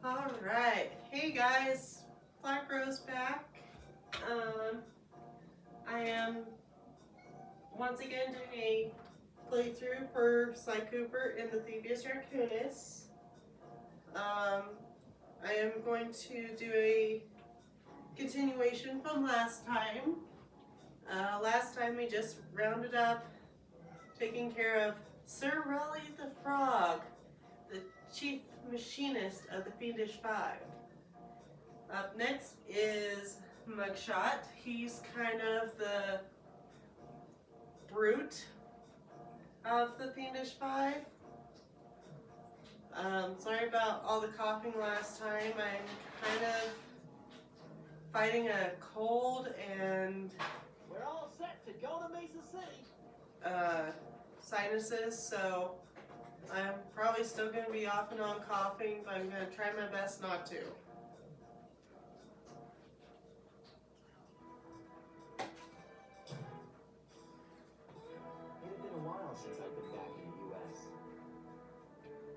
Alright, hey guys, Black Rose back. I am once again doing a playthrough for Sly Cooper in the Thievius Raccoonus. I am going to do a continuation from last time. Last time we just rounded up taking care of Sir Raleigh the Frog, the chief machinist of the Fiendish Five. Up next is Mugshot. He's kind of the brute of the Fiendish Five. Sorry about all the coughing last time. I'm kind of fighting a cold and we're all set to go to Mesa City. Sinuses, so I'm probably still going to be off and on coughing, but I'm going to try my best not to. It had been a while since I'd been back in the U.S.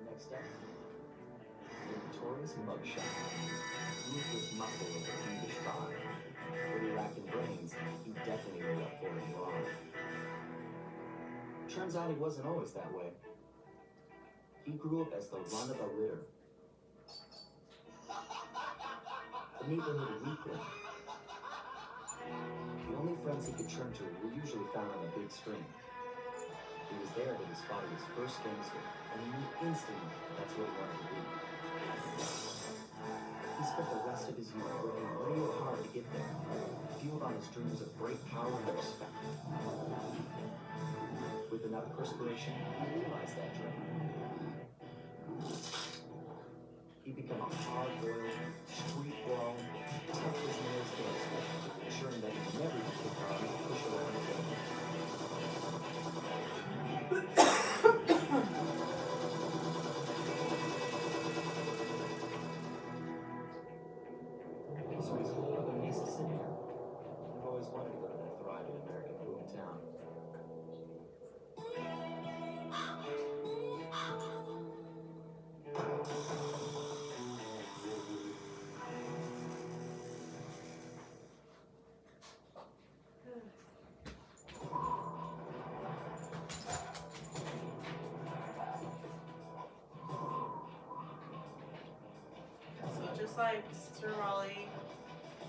Next up, the notorious Mugshot. Ruthless muscle of the Thievius Five. Pretty lacking brains, he definitely made up for it wrong. Turns out he wasn't always that way. He grew up as the run of the litter. The neighborhood weakling. The only friends he could turn to were usually found on a big screen. It was there that he spotted his first gangster, and he knew instantly that's what he wanted to be. He spent the rest of his youth working real hard to get there, fueled on his dreams of great power and respect. With enough perspiration, he realized that dream. He became a hard-boiled, street-grown, tough-as-nails gangster, ensuring that he never get kicked out and pushed around again. So he's holed up in Mesa City. I've always wanted to go to that thriving American boomtown. So just like Sir Raleigh,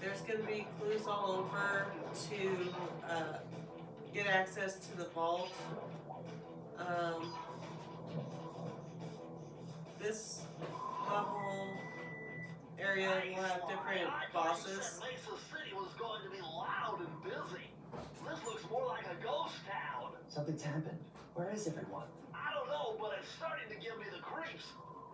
there's going to be clues all over to get access to the vault. This level area will have different bosses. Mesa City was going to be loud and busy. This looks more like a ghost town. Something's happened. Where is everyone? I don't know, but it's starting to give me the creeps.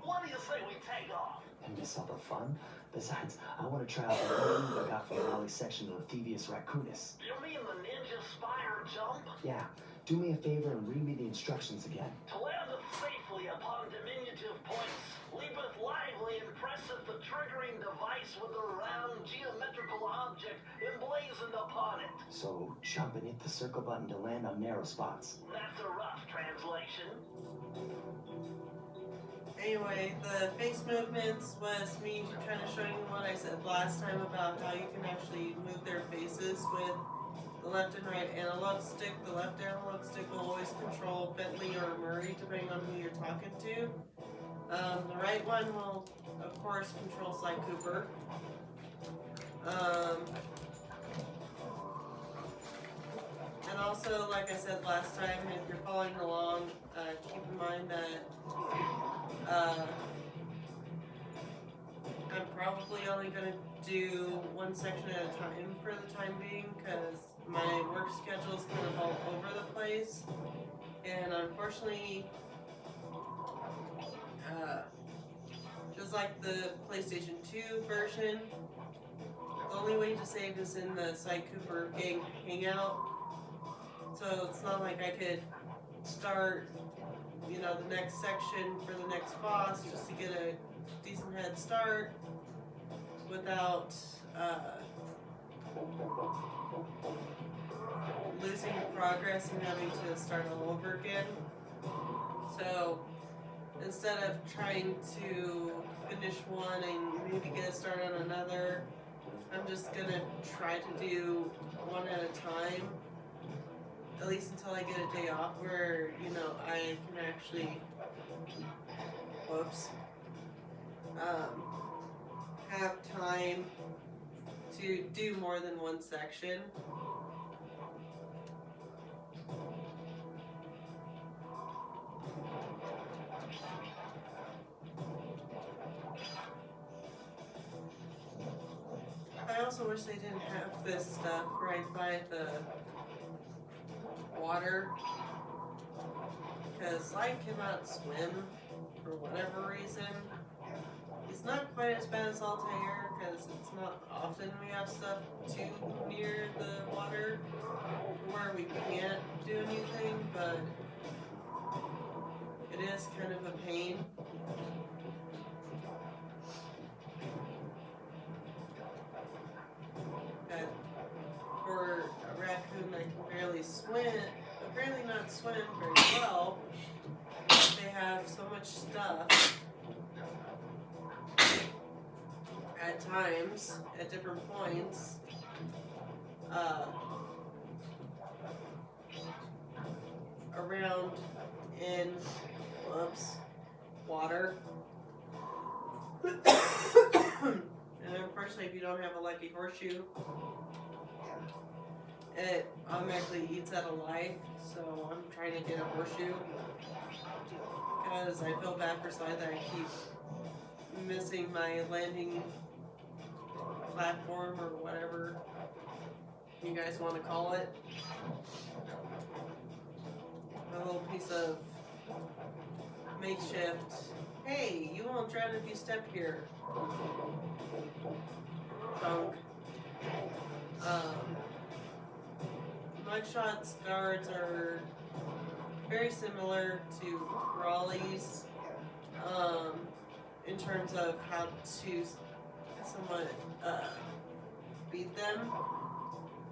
What do you say we take off? And miss all the fun? Besides, I want to try out the new move I got from the Raleigh section of the Thievius Raccoonus. You mean the ninja spire jump? Yeah, do me a favor and read me the instructions again. To land safely upon diminutive points, leapeth lively and presseth the triggering device with the round geometrical object emblazoned upon it. So, jump and hit the circle button to land on narrow spots. That's a rough translation. Anyway, the face movements was me kind of showing you what I said last time about how you can actually move their faces with the left and right analog stick. The left analog stick will always control Bentley or Murray, depending on who you're talking to. The right one will, of course, control Sly Cooper. And also, like I said last time, if you're following along, keep in mind that I'm probably only going to do one section at a time for the time being, because my work schedule is kind of all over the place. And unfortunately, just like the PlayStation 2 version, the only way to save is in the Sly Cooper gang hangout. So it's not like I could start, you know, the next section for the next boss just to get a decent head start without losing progress and having to start all over again. So instead of trying to finish one and maybe get started on another, I'm just gonna try to do one at a time, at least until I get a day off where, you know, I can actually, have time to do more than one section. I also wish they didn't have this stuff right by the water, because Light cannot swim for whatever reason. He's not quite as bad as Altair, because it's not often we have stuff too near the water where we can't do anything, but it is kind of a pain. But for a raccoon that can barely not swim very well, they have so much stuff at times, at different points, around in, water. And unfortunately, if you don't have a lucky horseshoe, it automatically eats out of life, so I'm trying to get a horseshoe, because I feel bad for Sly that I keep missing my landing platform or whatever you guys want to call it. A little piece of makeshift, hey, you won't drown if you step here, junk. Mugshot's guards are very similar to Raleigh's in terms of how to somewhat beat them.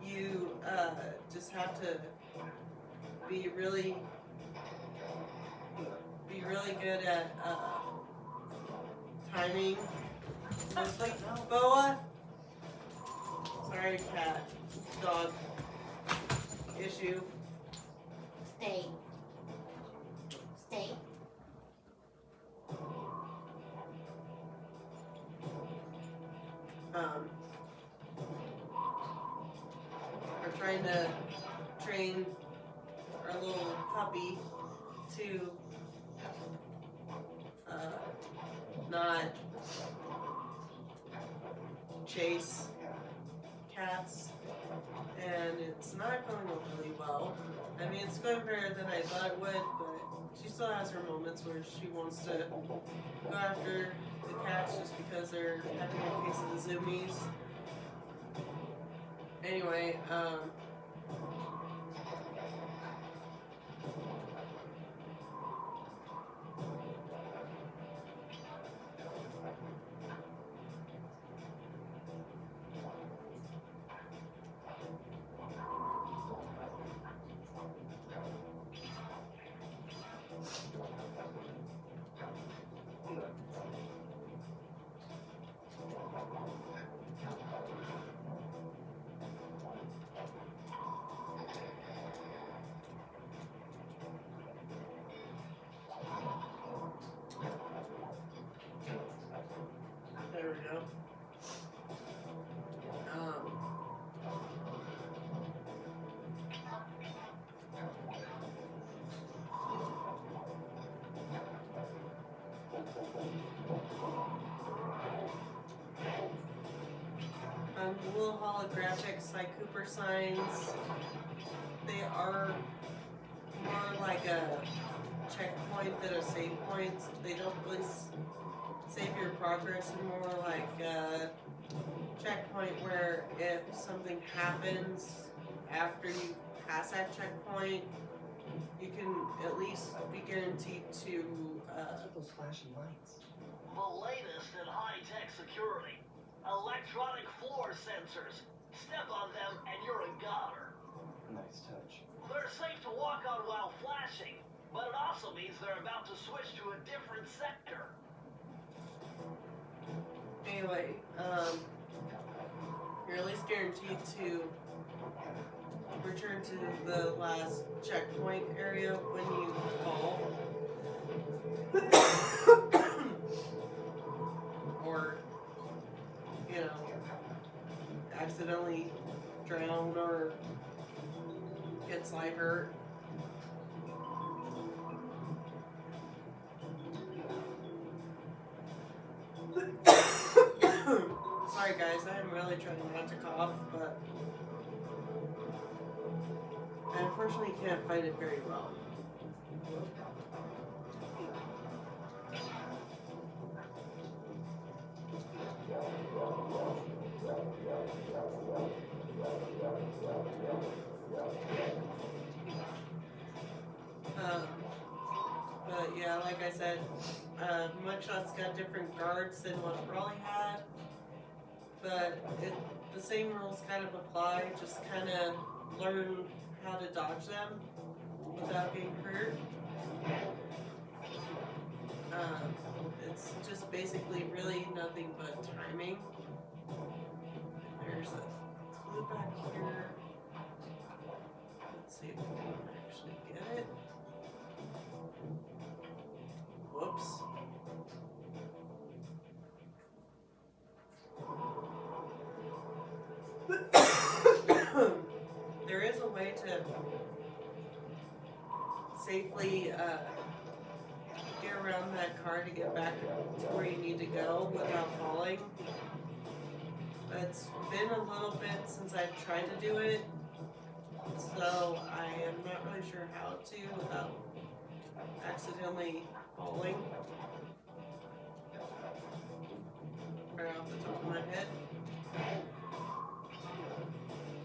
You just have to be really good at timing. Mostly Boa. Sorry, cat, dog issue. Stay. Stay. We're trying to train our little puppy to not chase cats, and it's not going really well. I mean, it's going better than I thought it would, but she still has her moments where she wants to go after the cats just because they're having a case of the zoomies. Anyway, there we go. Little holographic Cy Cooper signs. They are more like a checkpoint than a save point. They don't really save your progress, and more like a checkpoint where if something happens after you pass that checkpoint, you can at least be guaranteed to Those flashing lights. The latest in high-tech security. Electronic floor sensors. Step on them and you're a goner. Nice touch. They're safe to walk on while flashing, but it also means they're about to switch to a different sector. Anyway, you're at least guaranteed to return to the last checkpoint area when you fall. Or, you know, accidentally drown or get slight hurt. Sorry guys, I'm really trying not to cough, but I unfortunately can't fight it very well. But yeah, like I said, Mugshot's got different guards than what Raleigh had, but the same rules kind of apply, just kind of learn how to dodge them without getting hurt. It's just basically really nothing but timing. There's a clue back here. Let's see if we can actually get it. Whoops. There is a way to safely get around that car to get back to where you need to go without falling. But it's been a little bit since I've tried to do it, so I am not really sure how to without accidentally falling. Right off the top of my head.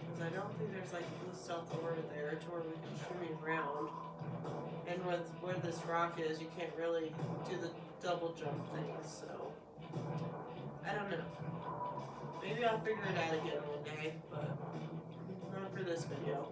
Because I don't think there's like blue stuff over there to where we can shimmy around. And with where this rock is, you can't really do the double jump thing, so I don't know. Maybe I'll figure it out again one day, but not for this video.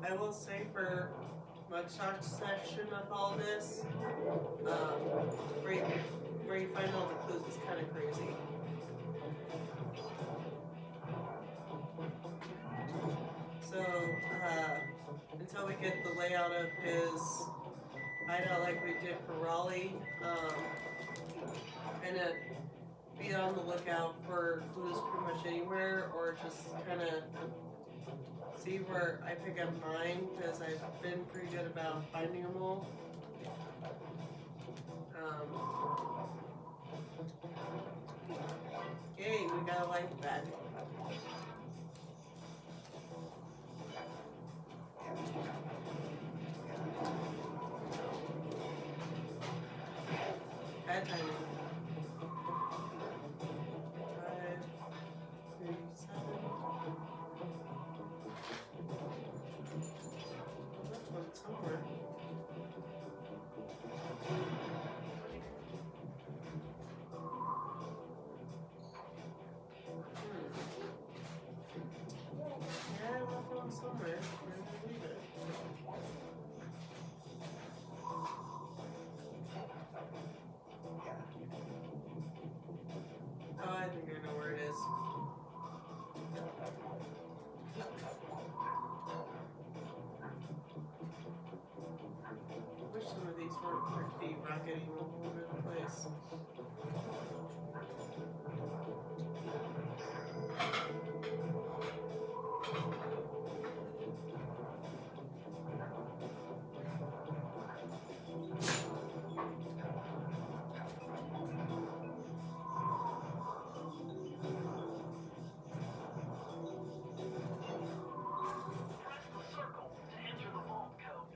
I will say for Mugshot section of all this, where you find all the clues is kind of crazy. So, until we get the layout of his hideout like we did for Raleigh, kind of be on the lookout for clues pretty much anywhere, or just kind of see where I pick up mine, because I've been pretty good about finding them all. Yay, we got a life back. Bad timing. 537. That's one somewhere. Yeah, I left one somewhere. Where did I leave it? her feet rocketing all over the place. Press the circle to enter the vault code.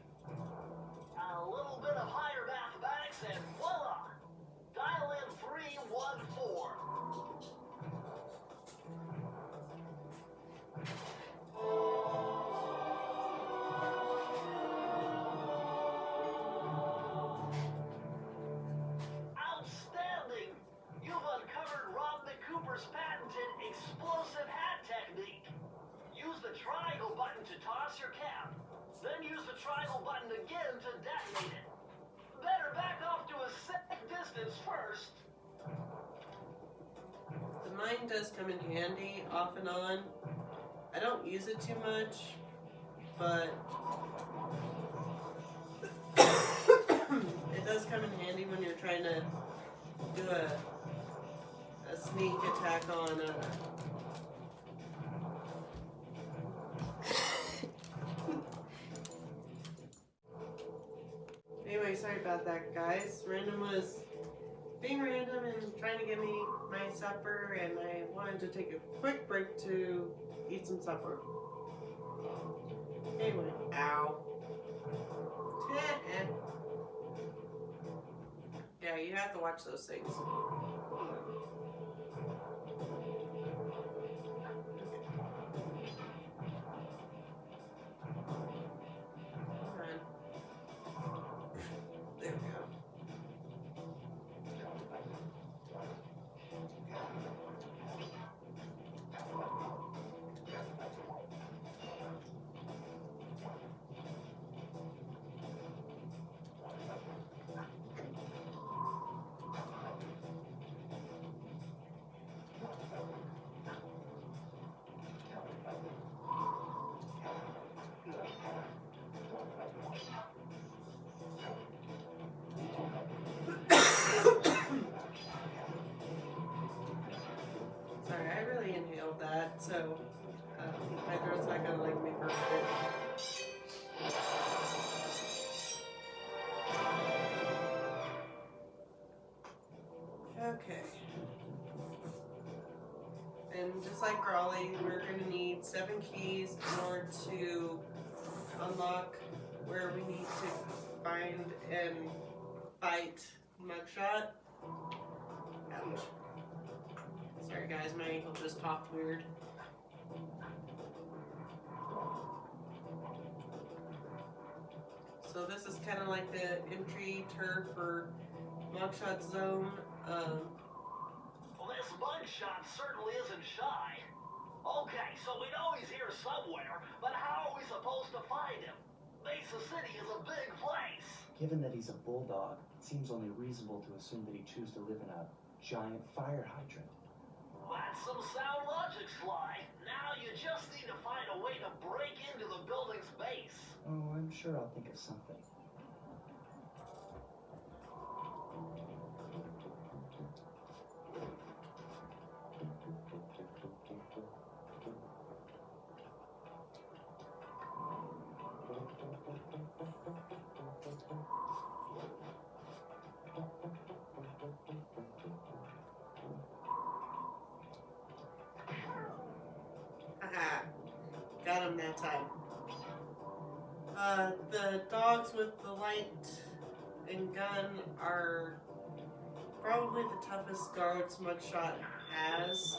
A little bit of higher mathematics and voila! Dial in 314. Outstanding! You've uncovered Rob McCooper's patented explosive hat technique. Use the triangle button to toss your cap. Then use the triangle button again to detonate it. Better back off to a safe distance first. The mine does come in handy off and on. I don't use it too much, but it does come in handy when you're trying to do a sneak attack on a Anyway, sorry about that, guys. Random was being random and trying to get me my supper, and I wanted to take a quick break to eat some supper. Anyway, ow. Yeah, you have to watch those things. There we go. Sorry, I really inhaled that, so my throat's not gonna like me for a minute. Okay. And just like Raleigh, we're gonna need 7 keys in order to unlock where we need to find and fight Mugshot. Ouch. Sorry guys, my ankle just popped weird. So this is kind of like the entry turf for Mugshot zone. Well, this Mugshot certainly isn't shy. Okay, so we know he's here somewhere, but how are we supposed to find him? Mesa City is a big place. Given that he's a bulldog, it seems only reasonable to assume that he'd choose to live in a giant fire hydrant. That's some sound logic, Sly. Now you just need to find a way to break into the building's base. Oh, I'm sure I'll think of something. Haha. Got him that time. The dogs with the light and gun are probably the toughest guards Mugshot has.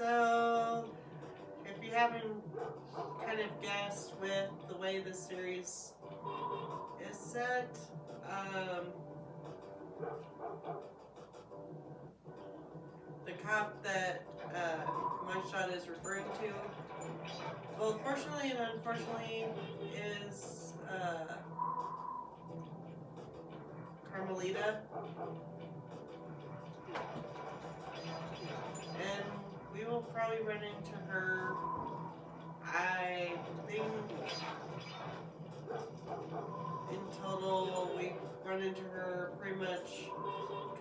So, if you haven't kind of guessed with the way this series is set, the cop that Mugshot is referring to, both fortunately and unfortunately, is Carmelita. And we will probably run into her, I think, in total, we run into her pretty much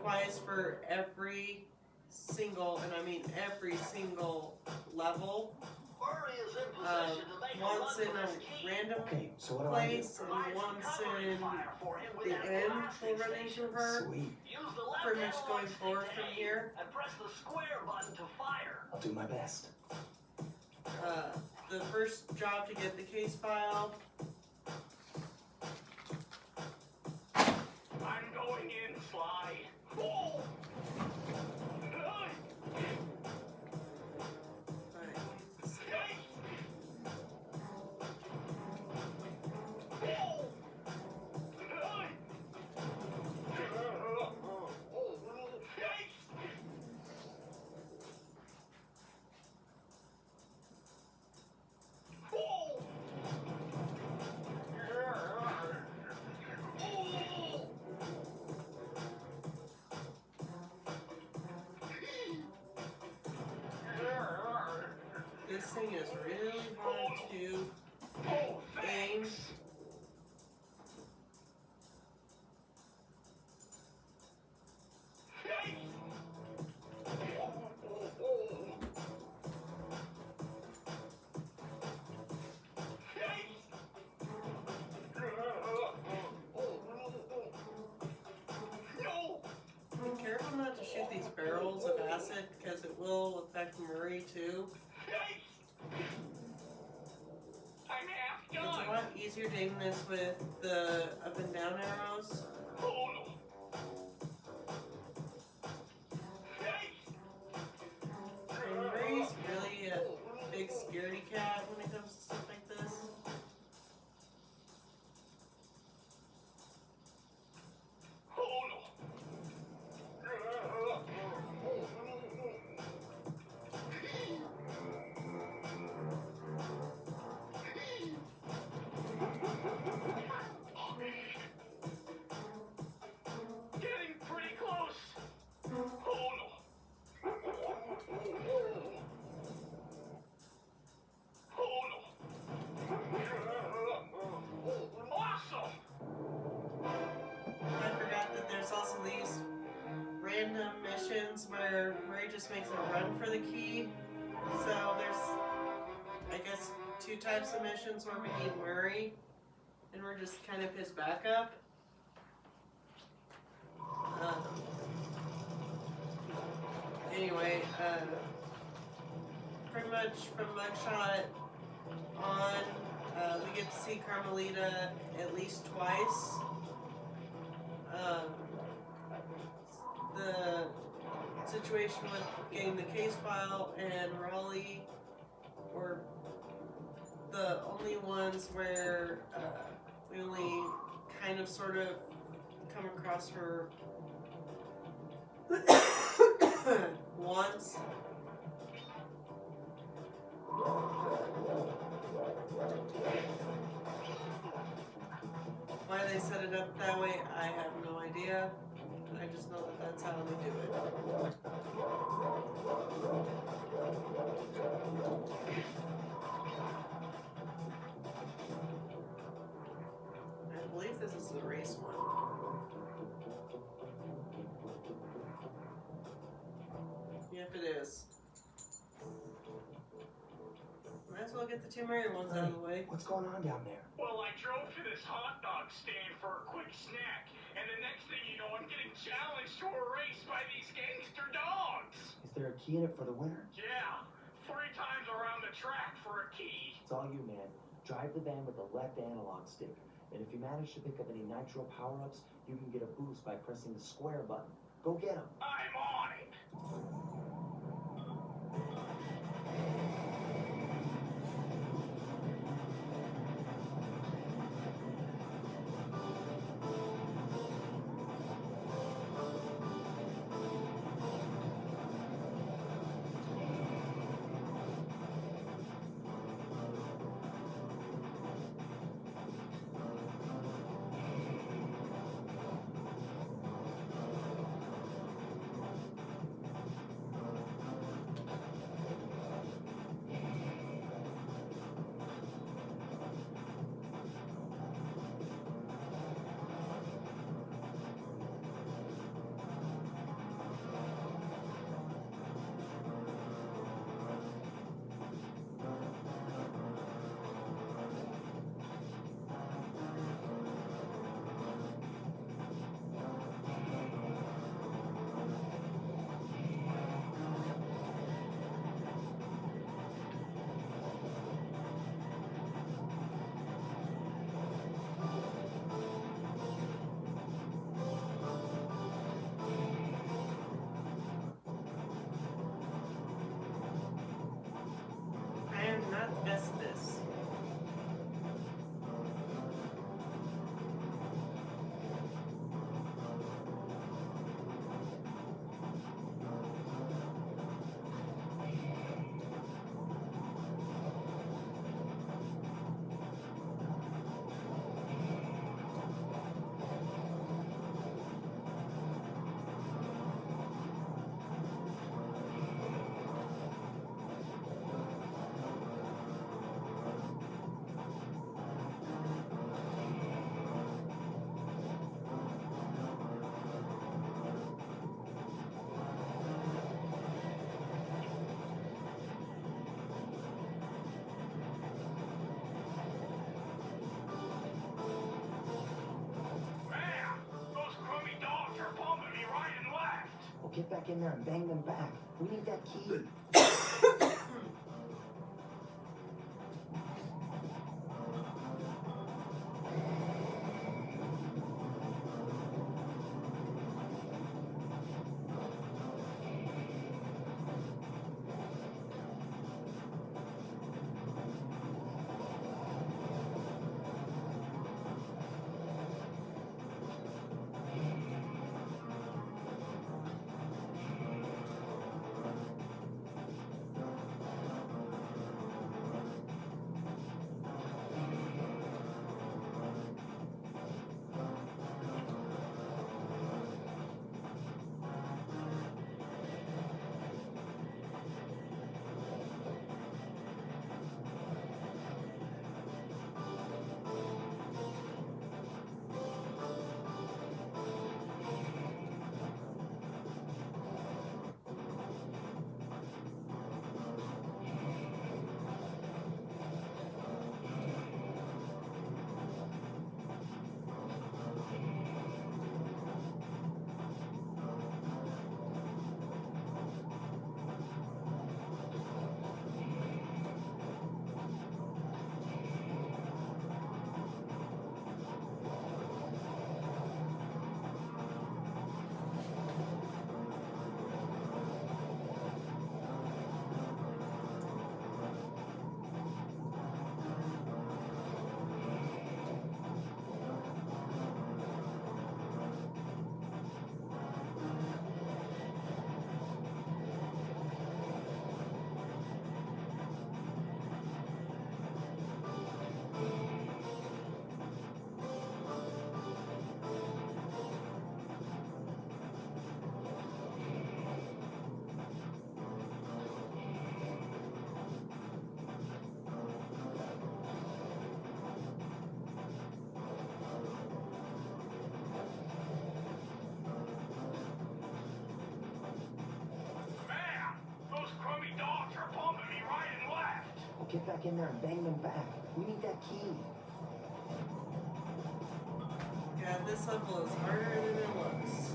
twice for every single, and I mean every single level. Murray is in position to make Once a in run for a his key. random Okay, so what do I do? place, and Provide some once covering in fire for him with the that end, we'll blasting run into station. her. Sweet. Use the left Pretty much analog going stick forward to from aim here. and press the square button to fire. I'll do my best. The first job to get the case file. I'm going in, Sly. Oh! This thing is really hard to aim. Be careful not to shoot these barrels of acid because it will affect Murray too. It's a lot easier to aim this with the up and down arrows. And Murray's really a big scaredy cat when it comes to stuff like this. Getting pretty close. Awesome. I forgot that there's also these random missions where Murray just makes a run for the key. So there's, I guess, two types of missions where we need Murray, and we're just kind of his backup. Anyway, pretty much from Mugshot on, we get to see Carmelita at least twice. The situation with getting the case file and Raleigh were the only ones where we only kind of sort of come across her once. Why they set it up that way, I have no idea. I just know that that's how they do it. I believe this is the race one. Yep, it is. Might as well get the two Murray ones out of the way. What's going on down there? Well, I drove to this hot dog stand for a quick snack, and the next thing you know, I'm getting challenged to a race by these gangster dogs. Is there a key in it for the winner? Yeah, 3 times around the track for a key. It's all you, man. Drive the van with the left analog stick. And if you manage to pick up any nitro power-ups, you can get a boost by pressing the square button. Go get them. I'm on it. not the best at this. Well, get back in there and bang them back. We need that key. Get back in there and bang them back. We need that key. God, this level is harder than it looks.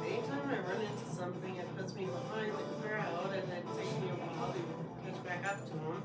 Anytime I run into something, it puts me behind the crowd, and it takes me a while to catch back up to them.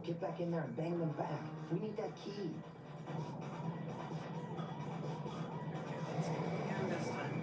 get back in there and bang them back. We need that key. Okay, let's go again this time.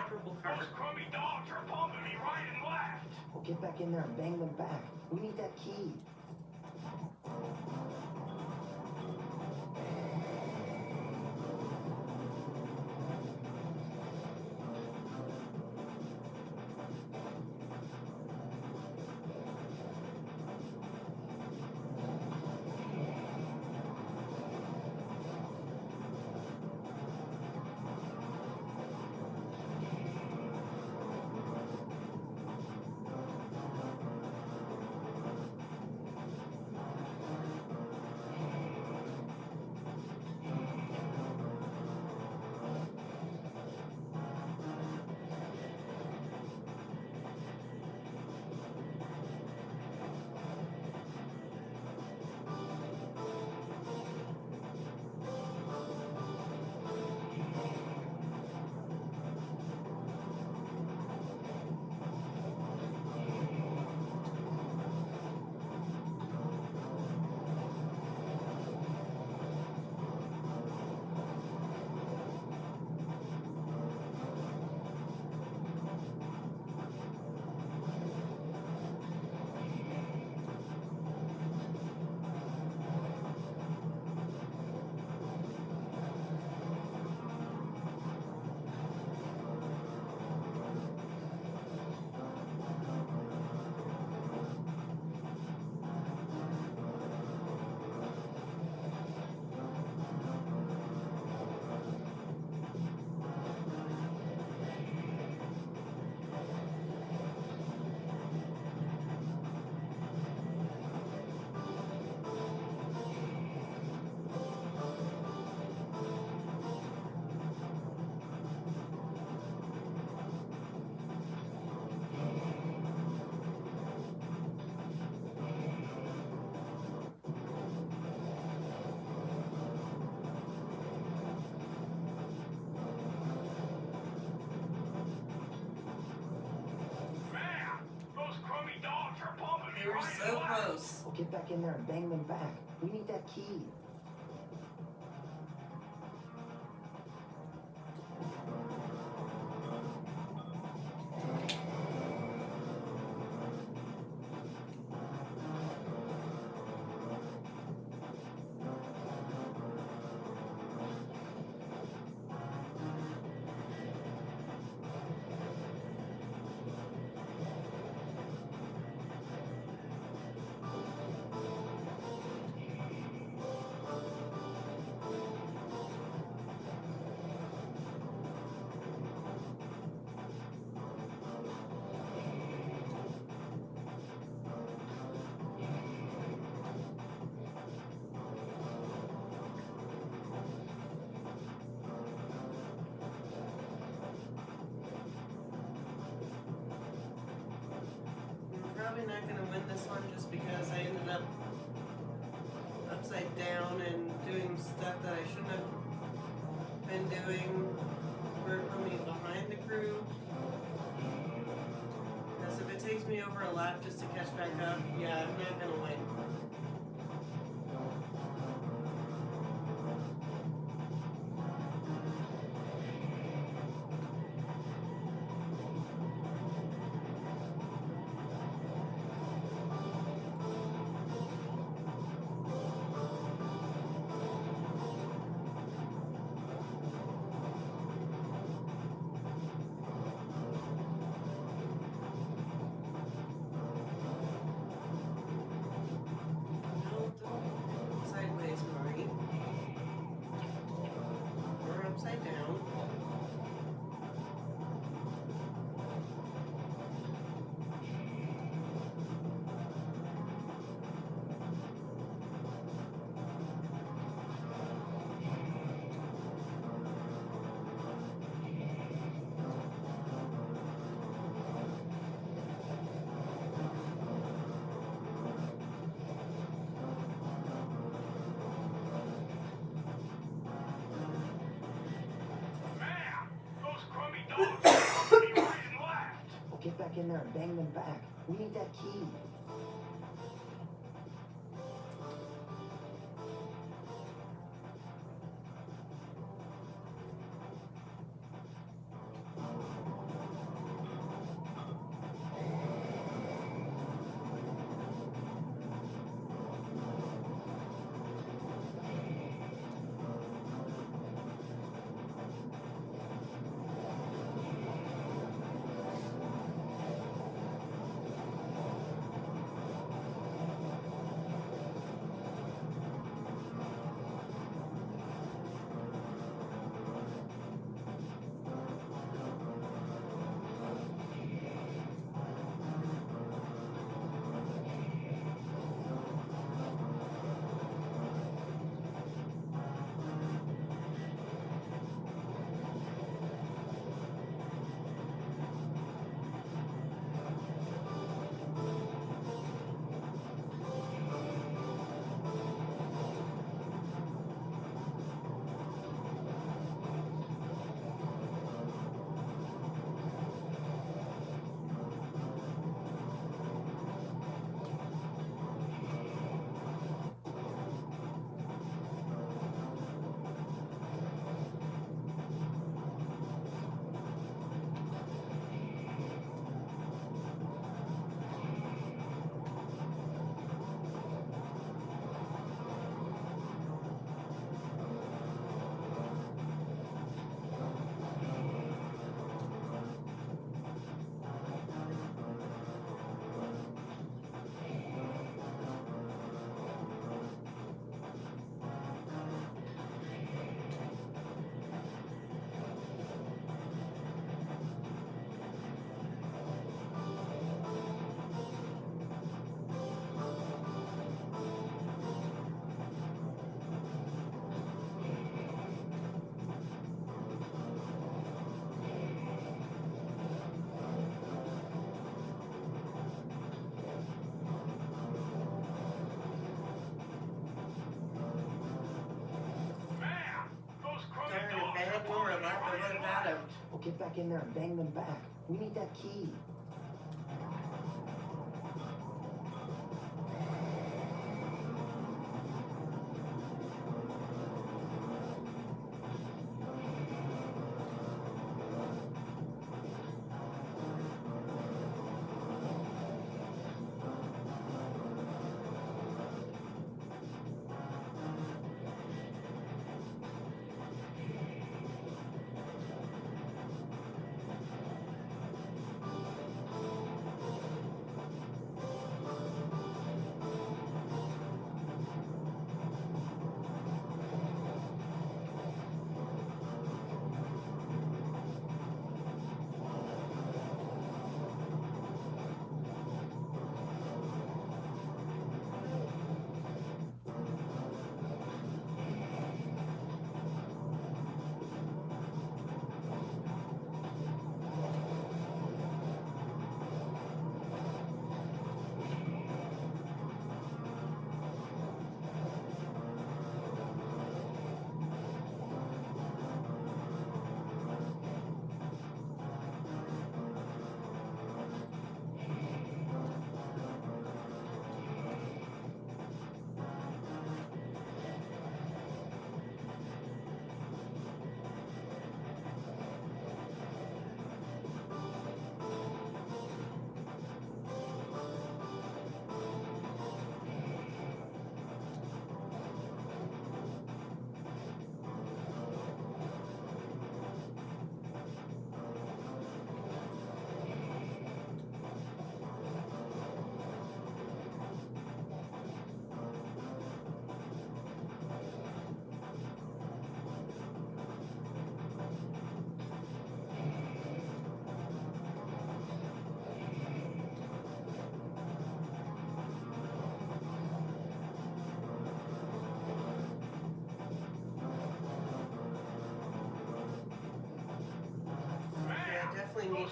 Purple car. Those crummy dogs are bumping me right and left. Well, get back in there and bang them back. We need that key. So close. Well, get back in there and bang them back. We need that key. not gonna win this one just because I ended up upside down and doing stuff that I shouldn't have been doing. Where it put me behind the crew. Because if it takes me over a lap just to catch back up, yeah, I'm not gonna win. Sideways, Marty. Or upside down. Man, those crummy dogs are company right and left. Well, get back in there and bang them back. We need that key. Well, get back in there and bang them back. We need that key.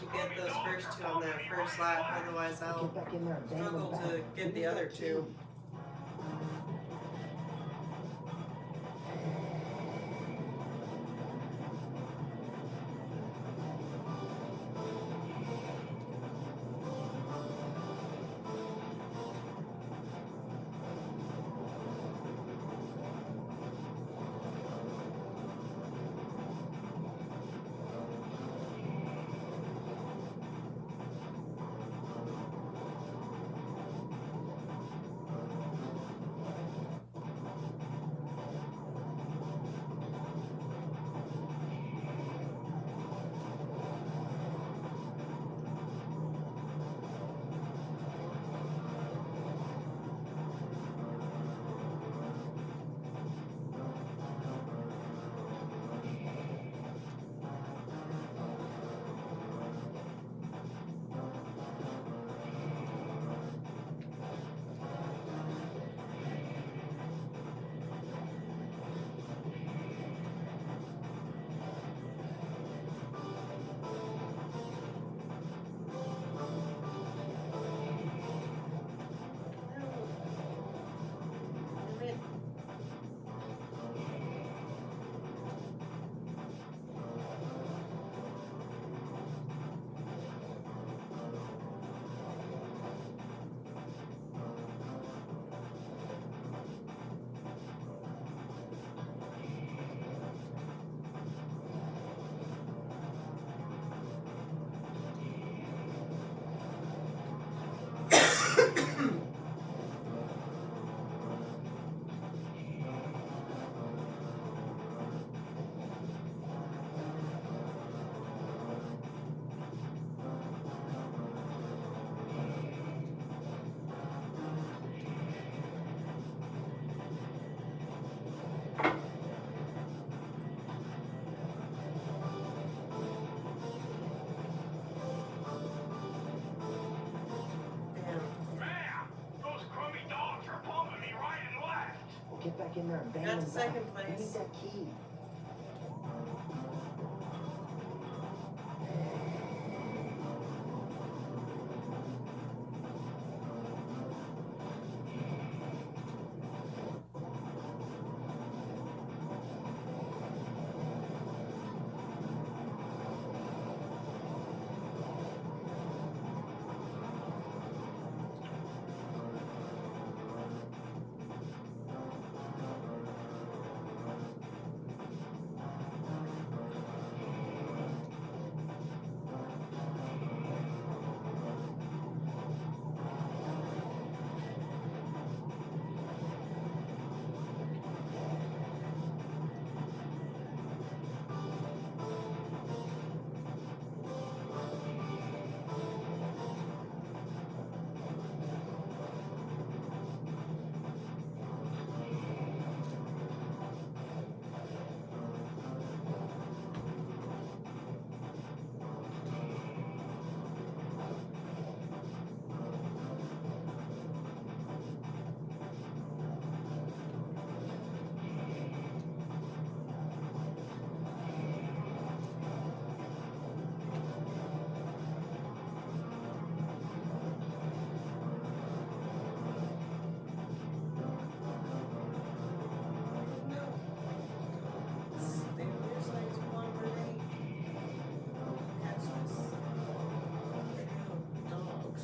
to get those first two on that first lap, otherwise I'll Get back in there and bang them struggle back. to get the Use other that two. key. Get back in there and bang Got them to back. second We need place. that key. Thievius likes wandering. Catch this trail of dogs.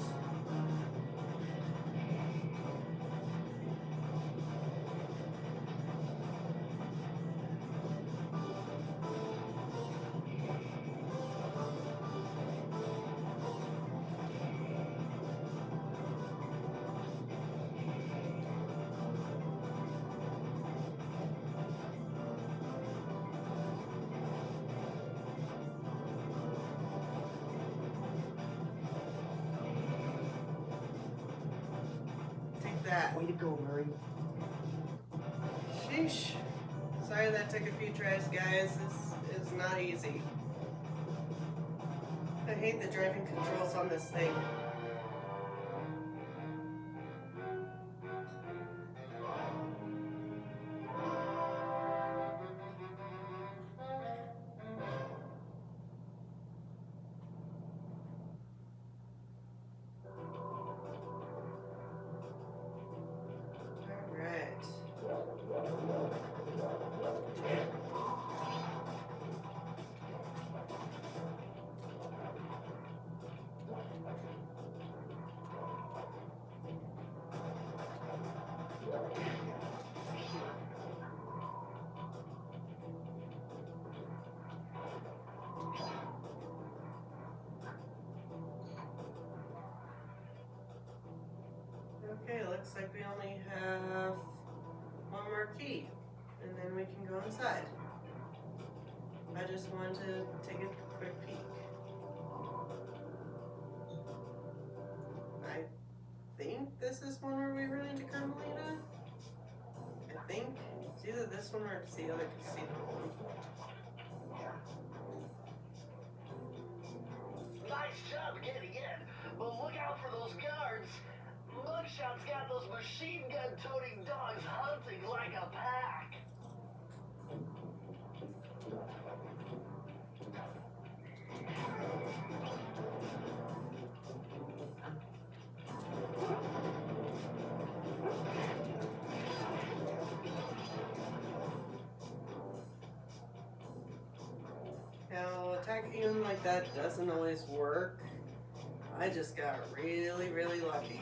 Take that. Way to go, Murray. Sheesh. Sorry that took a few tries, guys. This is not easy. I hate the driving controls on this thing. Okay, looks like we only have one more key, and then we can go inside. I just wanted to take a quick peek. I think this is one where we run into Carmelita. I think it's either this one or it's the other casino one. Nice job getting in, but look out for those guards. Mugshot's got those machine gun toting dogs hunting like a pack. Now, attacking him like that doesn't always work. I just got really, really lucky.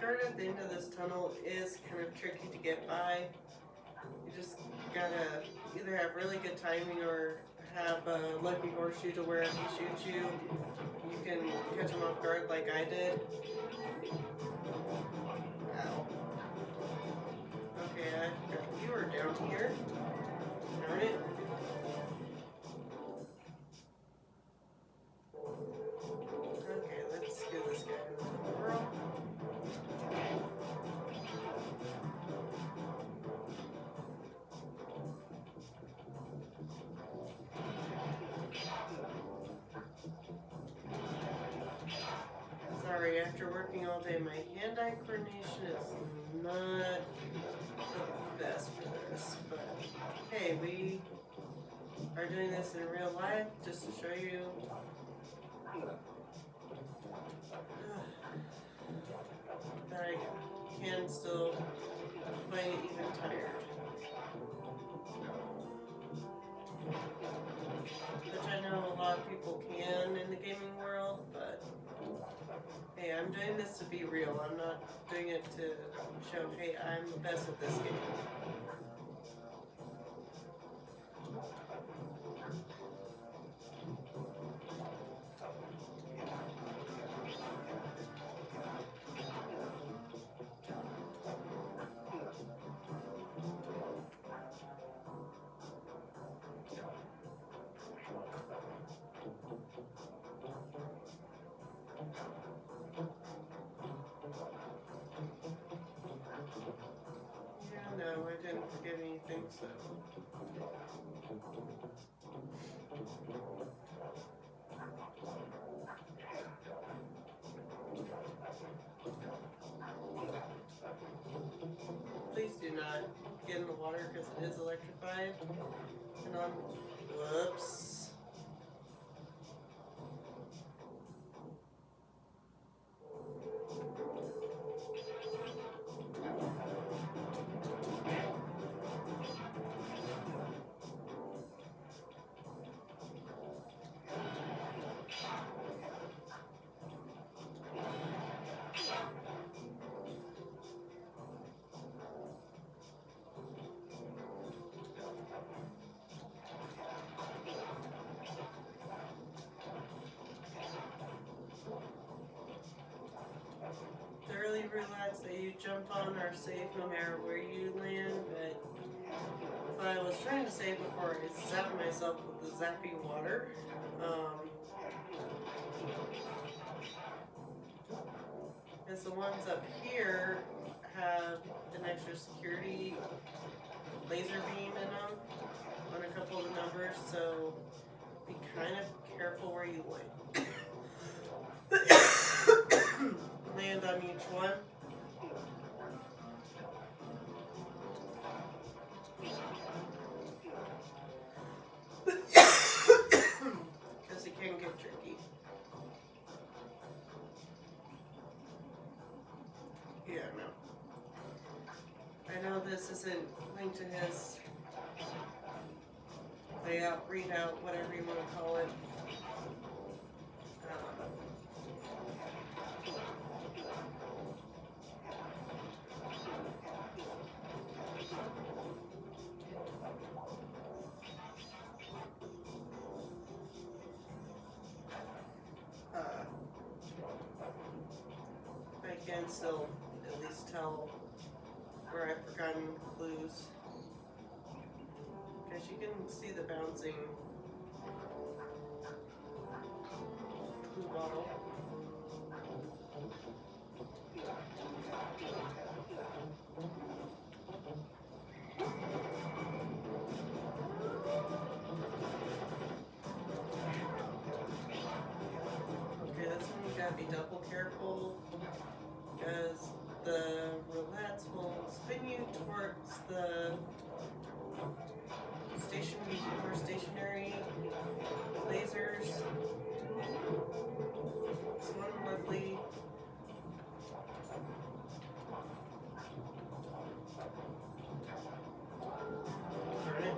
part at the end of this tunnel is kind of tricky to get by. You just gotta either have really good timing or have a lucky horseshoe to where if he shoots you, you can catch him off guard like I did. Ow. Okay, I forgot you were down here. Darn it. Okay, let's give this guy a whirl. Sorry, after working all day, my hand-eye coordination is not the best for this, but hey, we are doing this in real life just to show you that I can still play even tired. Which I know a lot of people can in the gaming world, but hey, I'm doing this to be real. I'm not doing it to show, hey, I'm the best at this game. Yeah, no, I didn't forget anything, so. Please do not get in the water because it is electrified. And on. Whoops. Thoroughly relaxed that you jump on are safe no matter where you land, but what I was trying to say before is zap myself with the zappy water. Because the ones up here have an extra security laser beam in them on a couple of the numbers, so be kind of careful where you land on each one. Because it can get tricky. Yeah, no. I know this isn't linked to his layout, readout, whatever you want to call it. I can still at least tell where I've forgotten clues. Because you can see the bouncing clue bottle. Okay, that's when you gotta be double careful, because the roulettes will spin you towards the more stationary lasers. This one lovely. Darn it.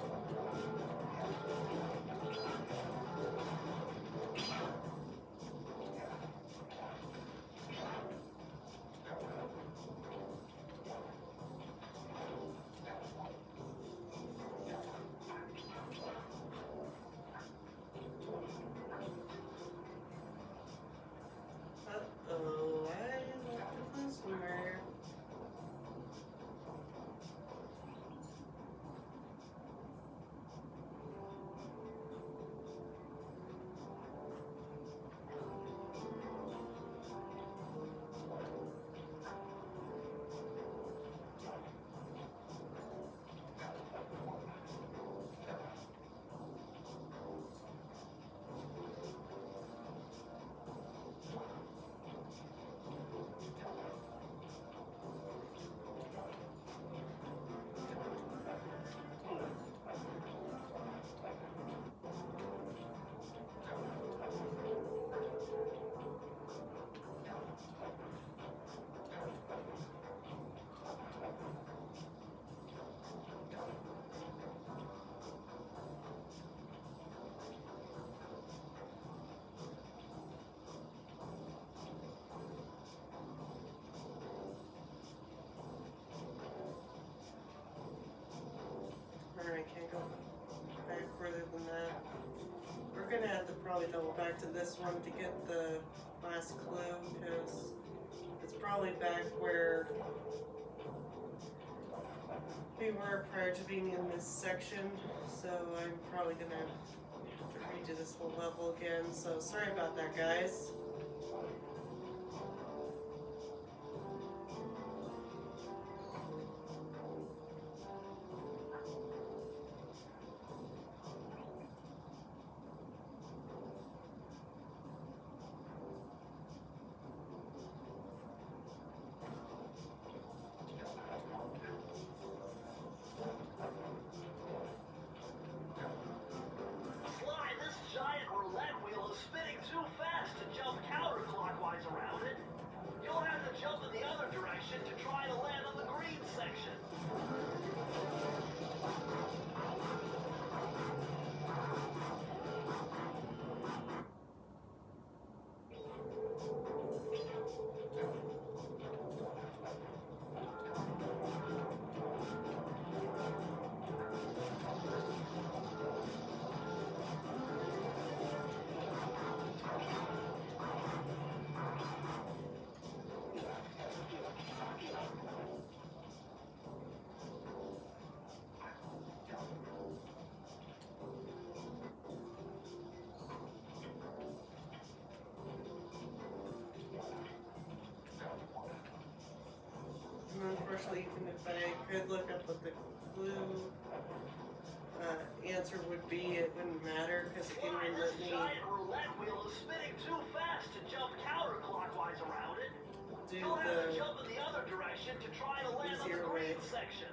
gonna have to probably double back to this one to get the last clue, because it's probably back where we were prior to being in this section. So I'm probably gonna have to redo this whole level again. So sorry about that, guys. Sly, this giant roulette wheel is spinning too fast to jump counterclockwise around it. You'll have to jump in the other direction to try to land on the green section. Unfortunately, even if I could look up what the clue answer would be, it wouldn't matter because it didn't Sly, even this let me giant roulette wheel is spinning too fast to jump counterclockwise around it. do You'll have to the jump in the other direction to try to land on the easier green way. section.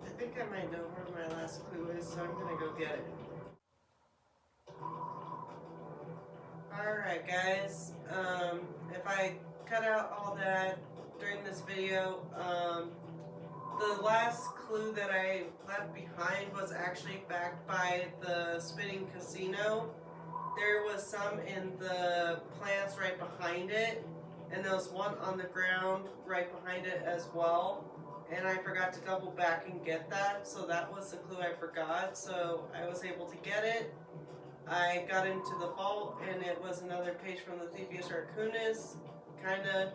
I think I might know where my last clue is, so I'm gonna go get it. Alright guys, if I cut out all that during this video, the last clue that I left behind was actually back by the spinning casino. There was some in the plants right behind it, and there was one on the ground right behind it as well. And I forgot to double back and get that, so that was the clue I forgot. So I was able to get it. I got into the vault, and it was another page from the Thievius Raccoonus, kind of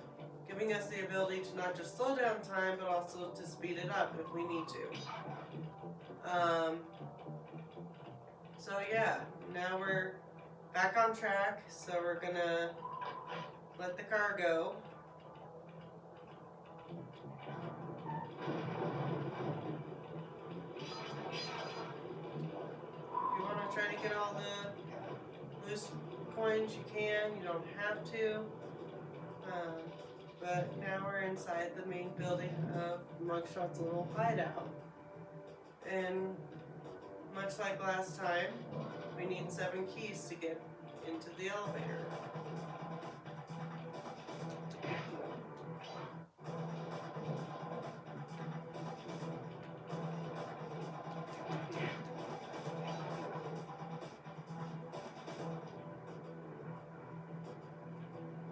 giving us the ability to not just slow down time, but also to speed it up if we need to. So yeah, now we're back on track, so we're gonna let the car go. If you want to try to get all the loose coins, you can. You don't have to. But now we're inside the main building of Mugshot's little hideout. And much like last time, we need 7 keys to get into the elevator.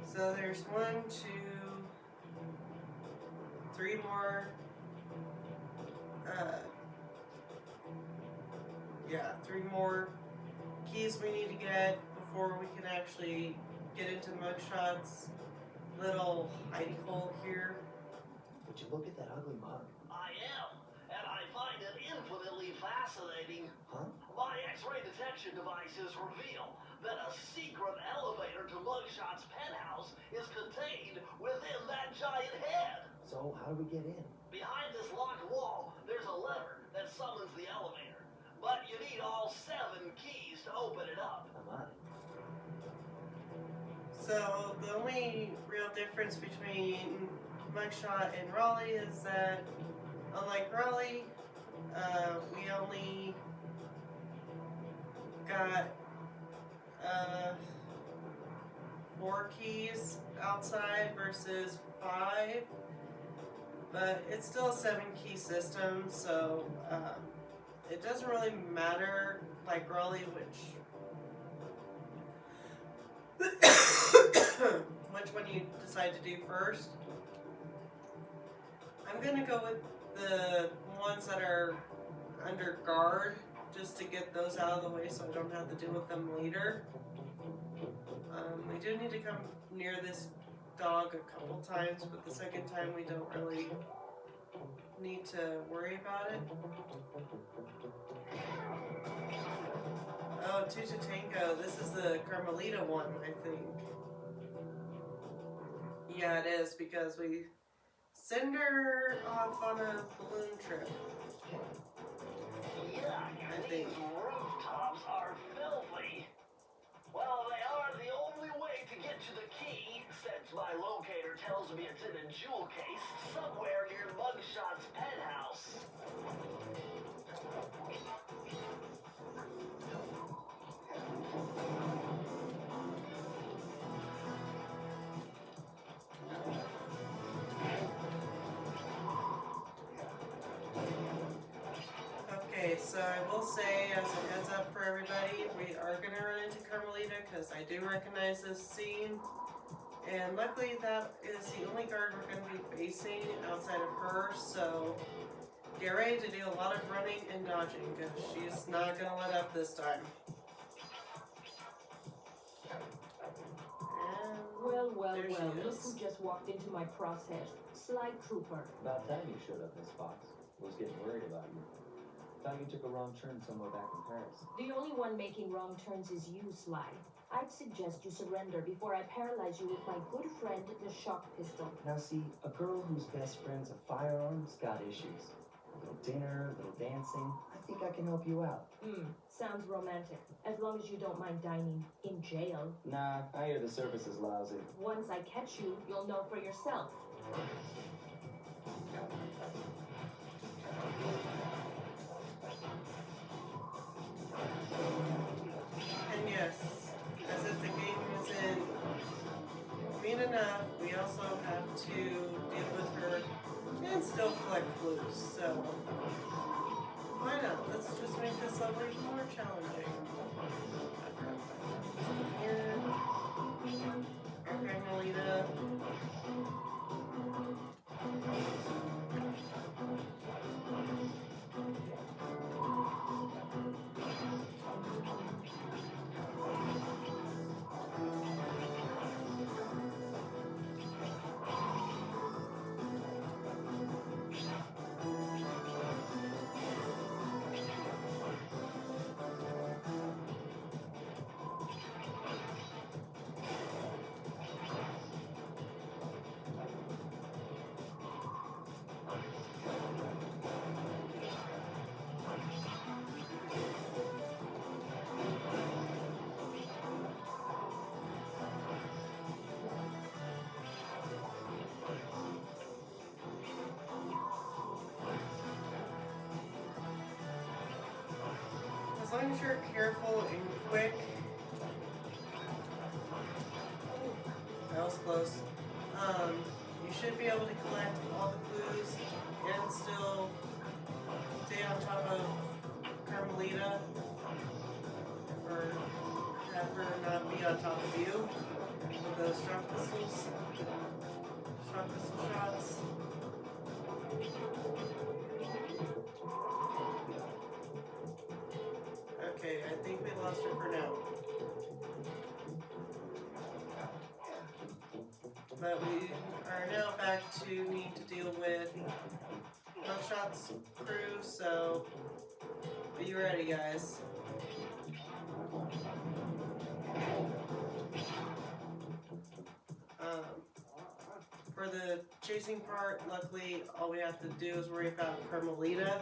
So there's 1, 2, 3 more. Yeah, 3 more keys we need to get before we can actually get into Mugshot's little hidey hole here. Would you look at that ugly mug? I am, and I find it infinitely fascinating. Huh? My X-ray detection devices reveal that a secret elevator to Mugshot's penthouse is contained within that giant head. So how do we get in? Behind this locked wall, there's a lever that summons the elevator. But you need all 7 keys to open it up. I'm on it. So the only real difference between Mugshot and Raleigh is that, unlike Raleigh, we only got 4 keys outside versus 5, but it's still a 7-key system, so it doesn't really matter like Raleigh which one you decide to do first. I'm gonna go with the ones that are under guard just to get those out of the way so I don't have to deal with them later. We do need to come near this dog a couple times, but the second time we don't really need to worry about it. Oh, Tutu Tango, this is the Carmelita one, I think. Yeah, it is, because we send her off on a balloon trip. Yuck, these rooftops are filthy. Well, they are the only way to get to the key, since my locator tells me it's in a jewel case somewhere near Mugshot's penthouse. Okay, so I will say, as a heads up for everybody, we are going to run into Carmelita because I do recognize this scene. And luckily that is the only guard we're going to be facing outside of her, so get ready to do a lot of running and dodging because she's not going to let up this time. Well, There she look is. who just walked into my crosshairs. Sly Trooper. About time you showed up, Miss Fox. Was getting worried about you. Thought you took a wrong turn somewhere back in Paris. The only one making wrong turns is you, Sly. I'd suggest you surrender before I paralyze you with my good friend, the shock pistol. Now see, a girl whose best friend's a firearm's got issues. A little dinner, a little dancing. I think I can help you out. Sounds romantic. As long as you don't mind dining in jail. Nah, I hear the service is lousy. Once I catch you, you'll know for yourself. And yes, as if the game isn't mean enough, we also have to deal with her and still collect clues, so why not? Let's just make this level even more challenging. Here. Okay, Melita. As long as you're careful and quick. That was close. You should be able to collect all the clues and still stay on top of Carmelita, or have her not be on top of you with those shock pistol shots. Okay, I think we lost her for now. But we are now back to need to deal with Mugshot's crew, so are you ready, guys? For the chasing part, luckily all we have to do is worry about Carmelita.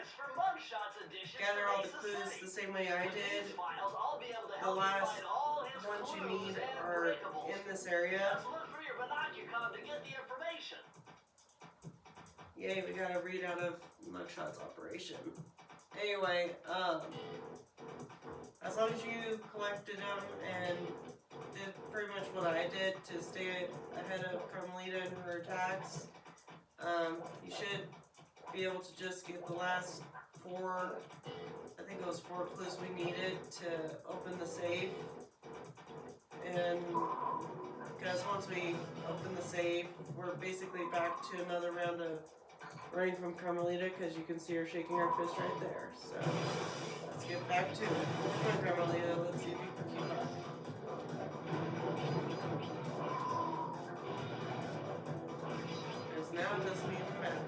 Thanks for Mugshot's addition gather to all the Mesa clues City. the same way I With did. these files, I'll be able to The help you last find all his ones you clues need and are breakables. in this area. Just look for your binocucom to get the information. Yay, we got a read out of Mugshot's operation. Anyway, as long as you collected them and did pretty much what I did to stay ahead of Carmelita and her attacks, you should be able to just get the last 4, I think it was 4 clues we needed to open the safe. And because once we open the safe, we're basically back to another round of running from Carmelita, because you can see her shaking her fist right there. So let's get back to it. Come on, Carmelita, let's see if you can keep up. Because now it doesn't even matter.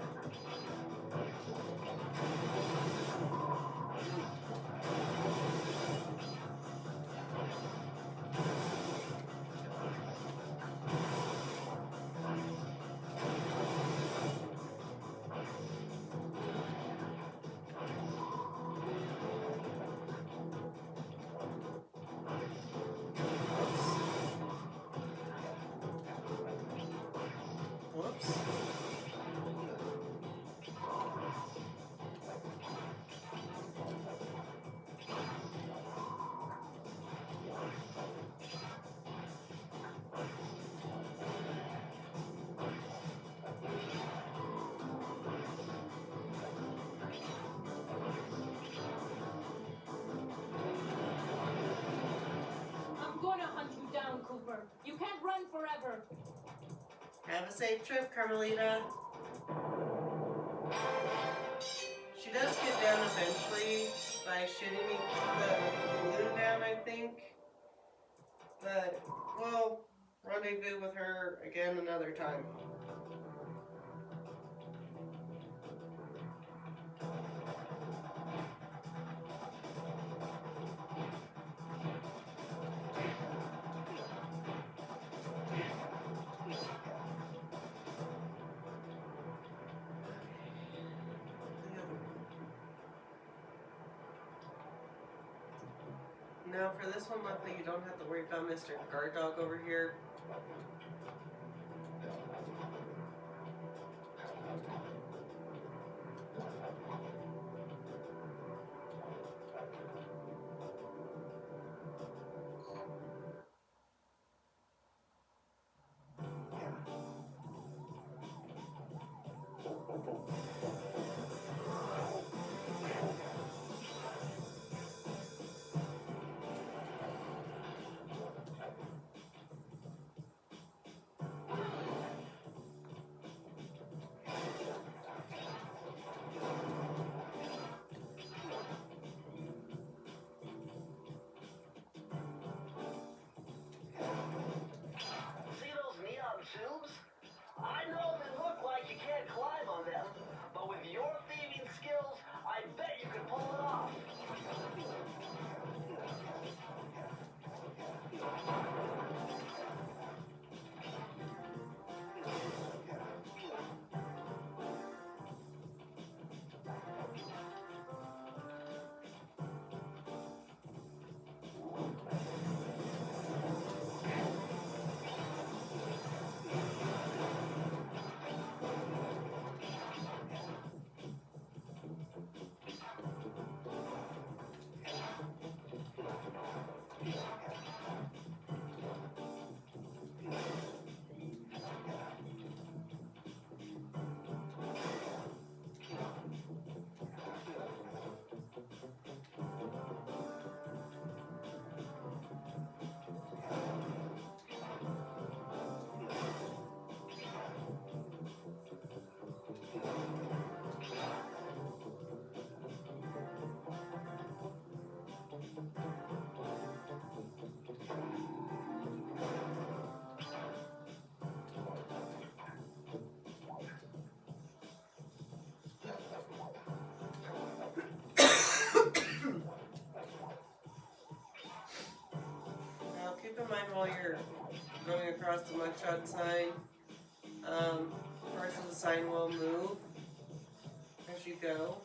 Whoops. I'm gonna hunt you down, Cooper. You can't run forever. Have a safe trip, Carmelita. She does get down eventually by shooting the balloon down, I think. But we'll rendezvous with her again another time. Now for this one, luckily you don't have to worry about Mr. Guard Dog over here. See those neon tubes? I know they look like you can't climb on them, but with your thieving skills, I bet you could pull it off. Now keep in mind while you're going across the Mugshot sign, parts of the sign will move as you go.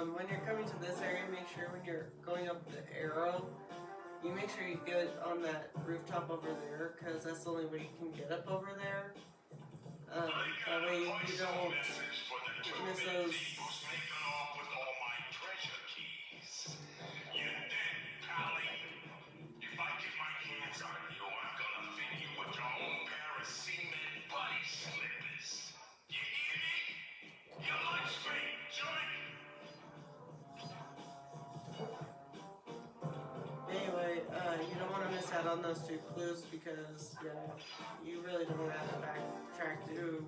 when you're coming to this area, make sure when you're going up the arrow, you make sure you get on that rooftop over there, because that's the only way you can get up over there. That way you don't miss those. Anyway, you don't want to miss out on those 2 clues because, yeah, you really don't have to backtrack to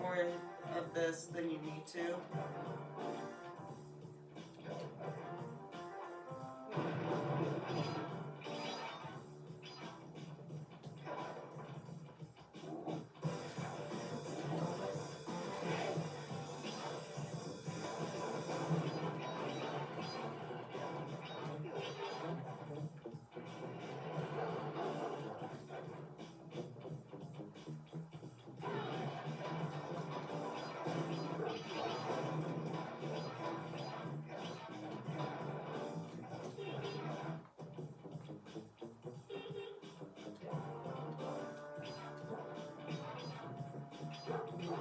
more of this than you need to.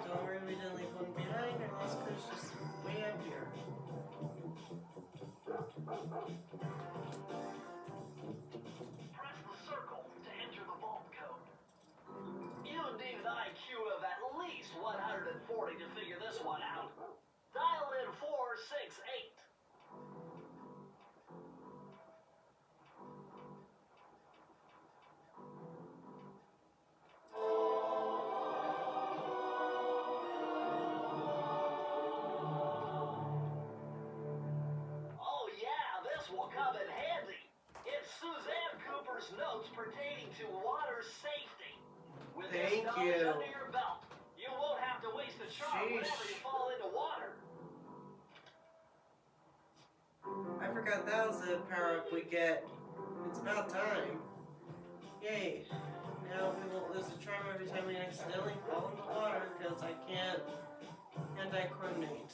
Don't worry, we didn't leave one behind. Our last clue's just way up here. Press the circle to enter the vault code. You'll need an IQ of at least 140 to figure this one out. Dial in 468. Oh yeah, this will come in handy. It's Suzanne Cooper's notes pertaining to water safety. With this Thank knowledge you. under your belt, you won't have to waste a charm whenever you Sheesh. fall into water. I forgot that was the power up we get. It's about time. Yay. Now we won't lose a charm every time we accidentally fall in the water because I can't hand-eye-coordinate.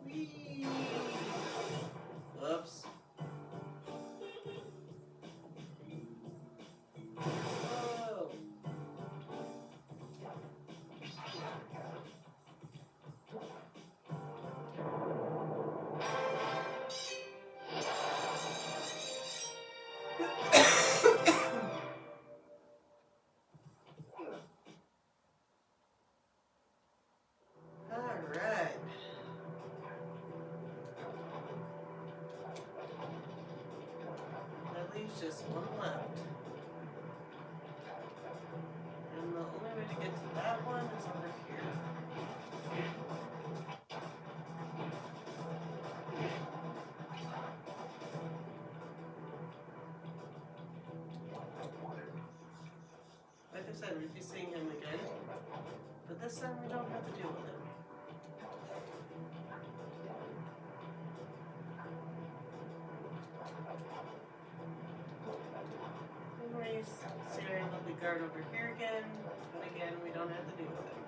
Whee! Whoops. Whoa. Alright. That leaves just one left. And the only way to get to that one is over here. Like I said, we'd be seeing him again. But this time we don't have to deal with him. Anyways, see our lovely guard over here again. But again, we don't have to deal with him.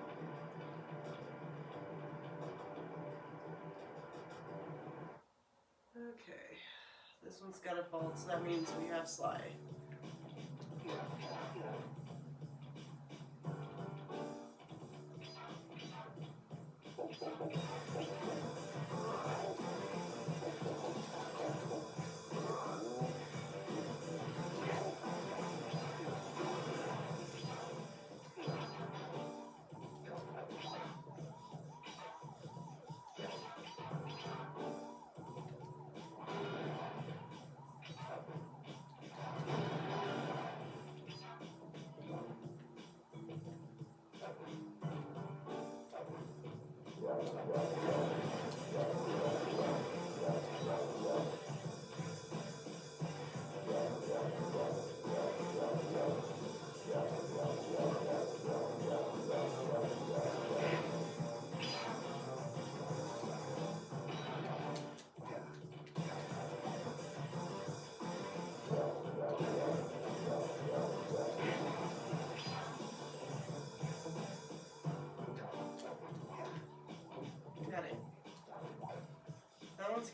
Okay. This one's got a fault, so that means we have Sly.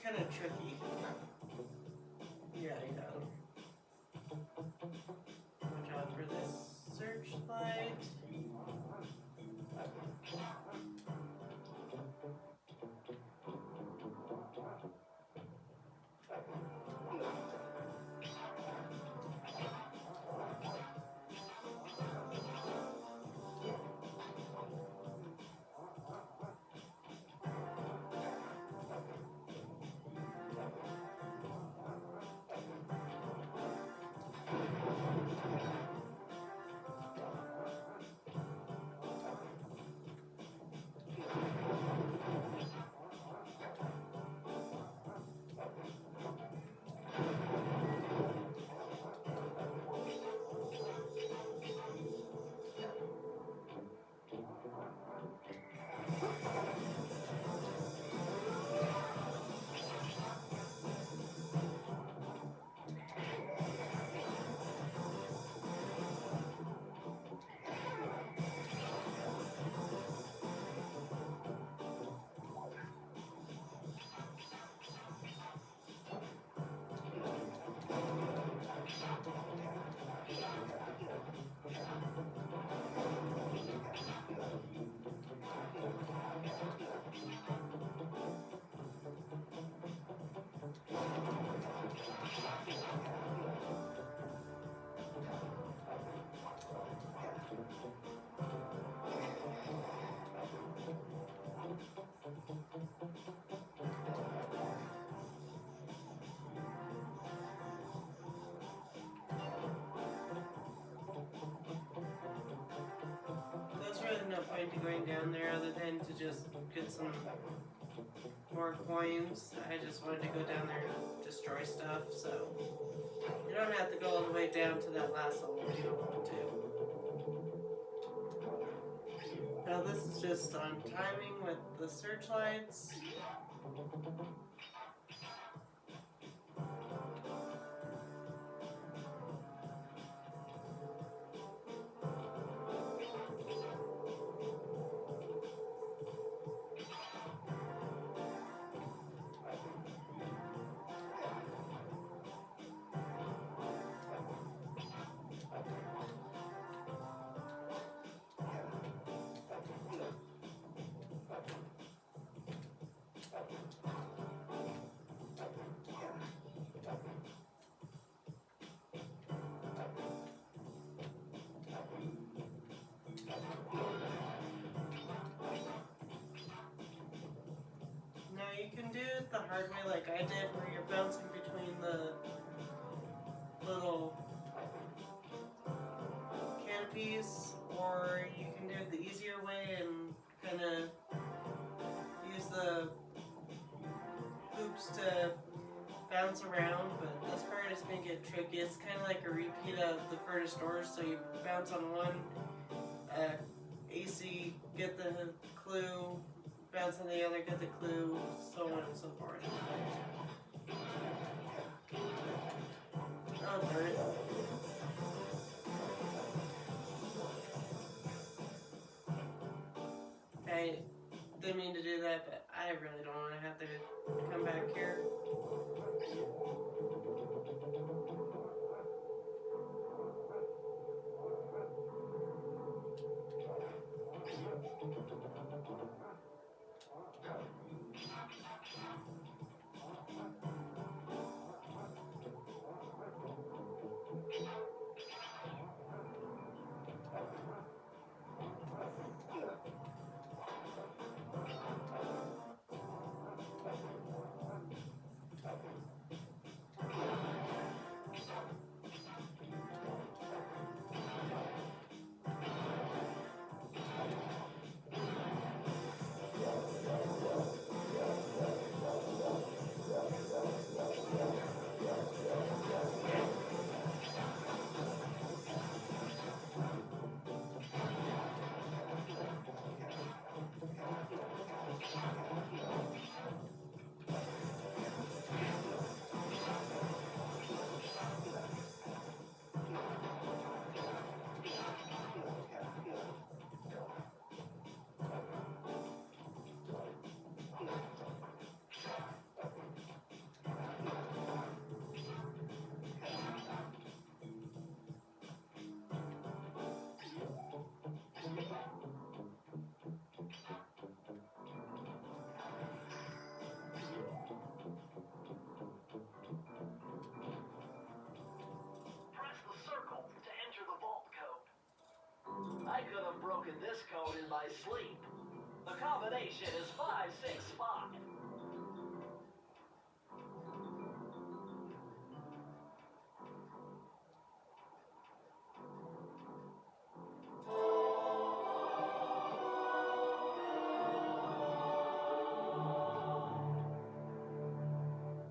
kind of tricky. Yeah, I got him. Watch out for this searchlight. There's really no point to going down there other than to just get some more coins. I just wanted to go down there and destroy stuff, so you don't have to go all the way down to that last level if you don't want to. Now this is just on timing with the searchlights. Now you can do it the hard way like I did, where you're bouncing between the little canopies, or you can do it the easier way and kind of use the hoops to bounce around, but this part is going to get tricky. It's kind of like a repeat of the furnace doors, so you bounce on one AC, get the clue, bounce on the other, get the clue, so on and so forth. Oh, darn it. I didn't mean to do that, but I really don't want to have to come back here. working this code in my sleep. The combination is 565.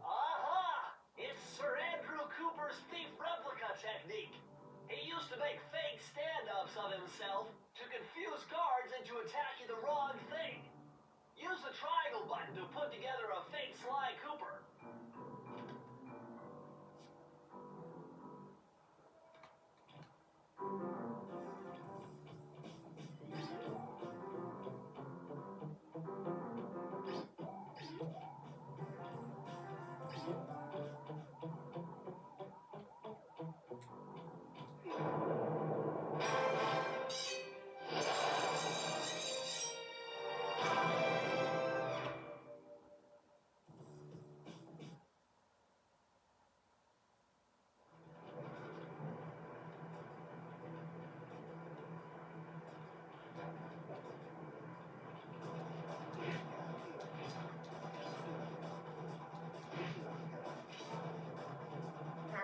Aha! It's Sir Andrew Cooper's thief replica technique. He used to make fake stand-ups of himself to confuse guards into attacking the wrong thing. Use the triangle button to put together a fake Sly Cooper.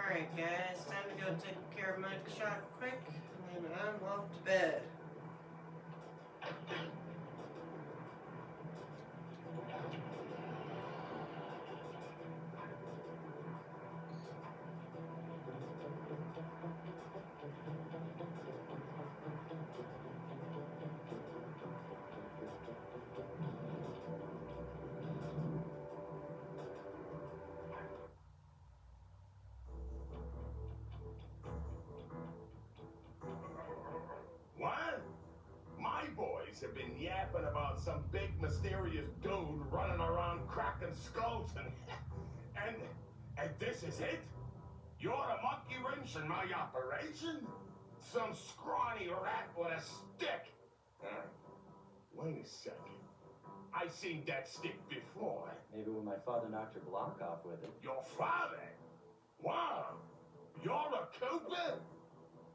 Alright guys, time to go take care of Mugshot quick, and then I'm off to bed. What? My boys have been yapping about some big mysterious dude running around cracking skulls and this is it? You're a monkey wrench in my operation? Some scrawny rat with a stick? Wait a second. I seen that stick before. Maybe when my father knocked your block off with it. Your father? Wow. You're a Cooper?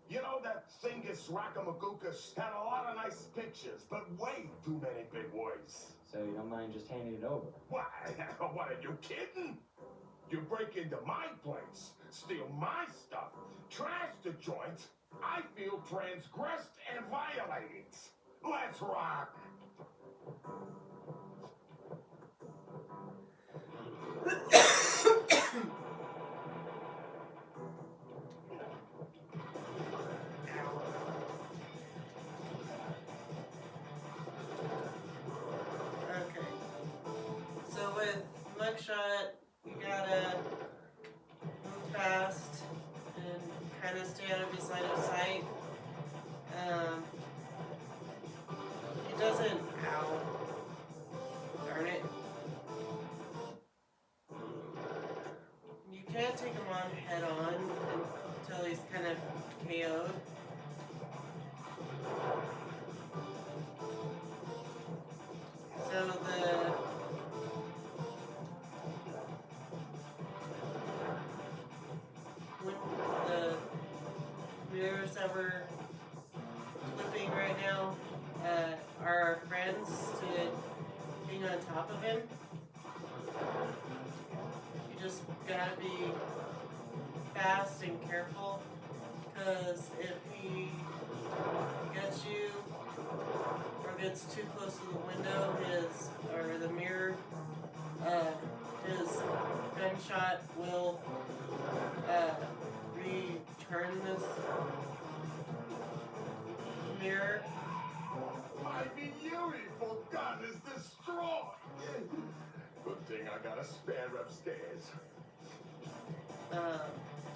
You know, that Thingus Raccoonus had a lot of nice pictures, but way too many big words. So you don't mind just handing it over? What? What, are you kidding? You break into my place, steal my stuff, trash the joint. I feel transgressed and violated. Let's rock. Okay. So with Mugshot, you gotta move fast and kind of stay out of his line of sight. He doesn't. Ow. Darn it. You can't take him on head on until he's kind of KO'd. So when the mirrors that we're flipping right now are our friends to being on top of him. You just gotta be fast and careful, because if he gets you or gets too close to the window, or the mirror, his gunshot will return this mirror. My beautiful gun is destroyed. Good thing I got a spare upstairs.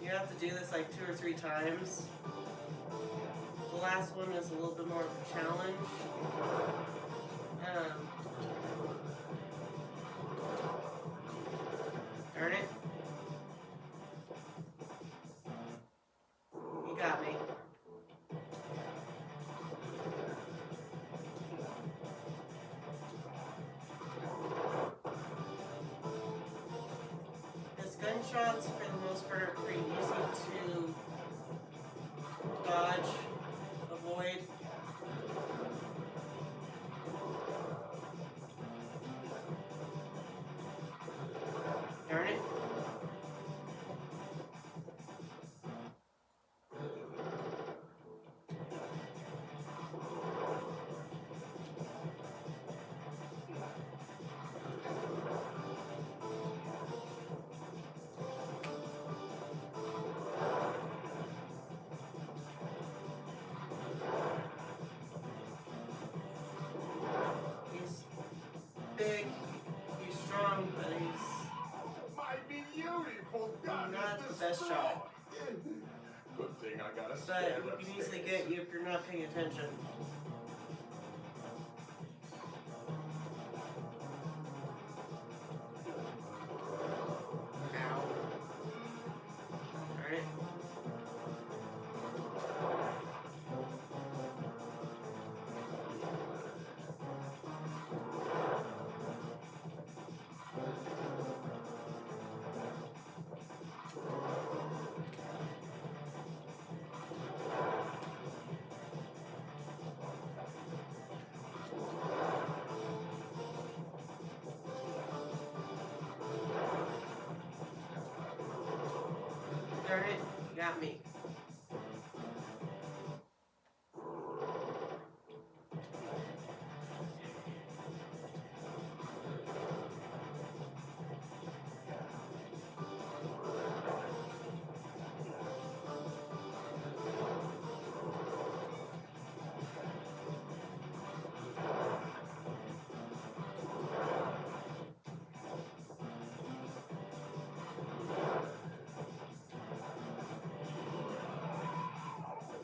You have to do this like 2 or 3 times. The last one is a little bit more of a challenge. Darn it. You got me. His gunshots, for the most part, are pretty easy to dodge, avoid. this shot. Good thing I got a But spare he can easily upstairs. get you if you're not paying attention. Ow. Alright. Darn it, you got me.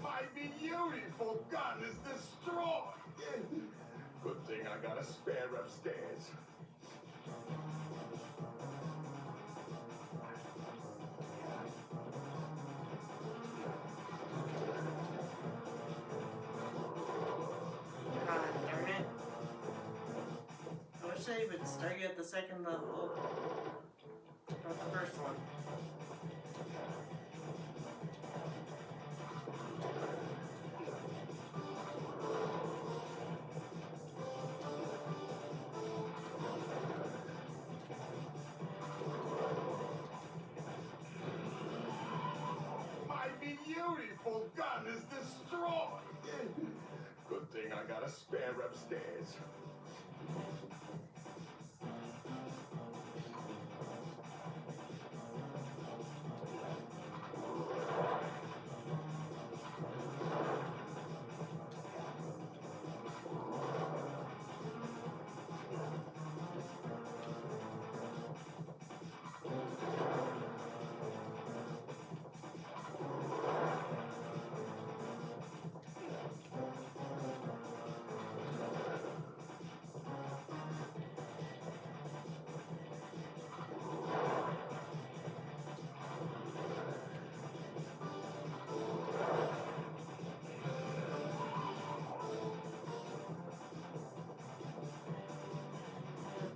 My beautiful gun is destroyed. Good thing I got a spare upstairs. God darn it. I wish they would start you at the second level. Not the first one. My beautiful gun is destroyed. Good thing I got a spare upstairs.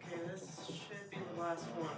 Okay, this should be the last one.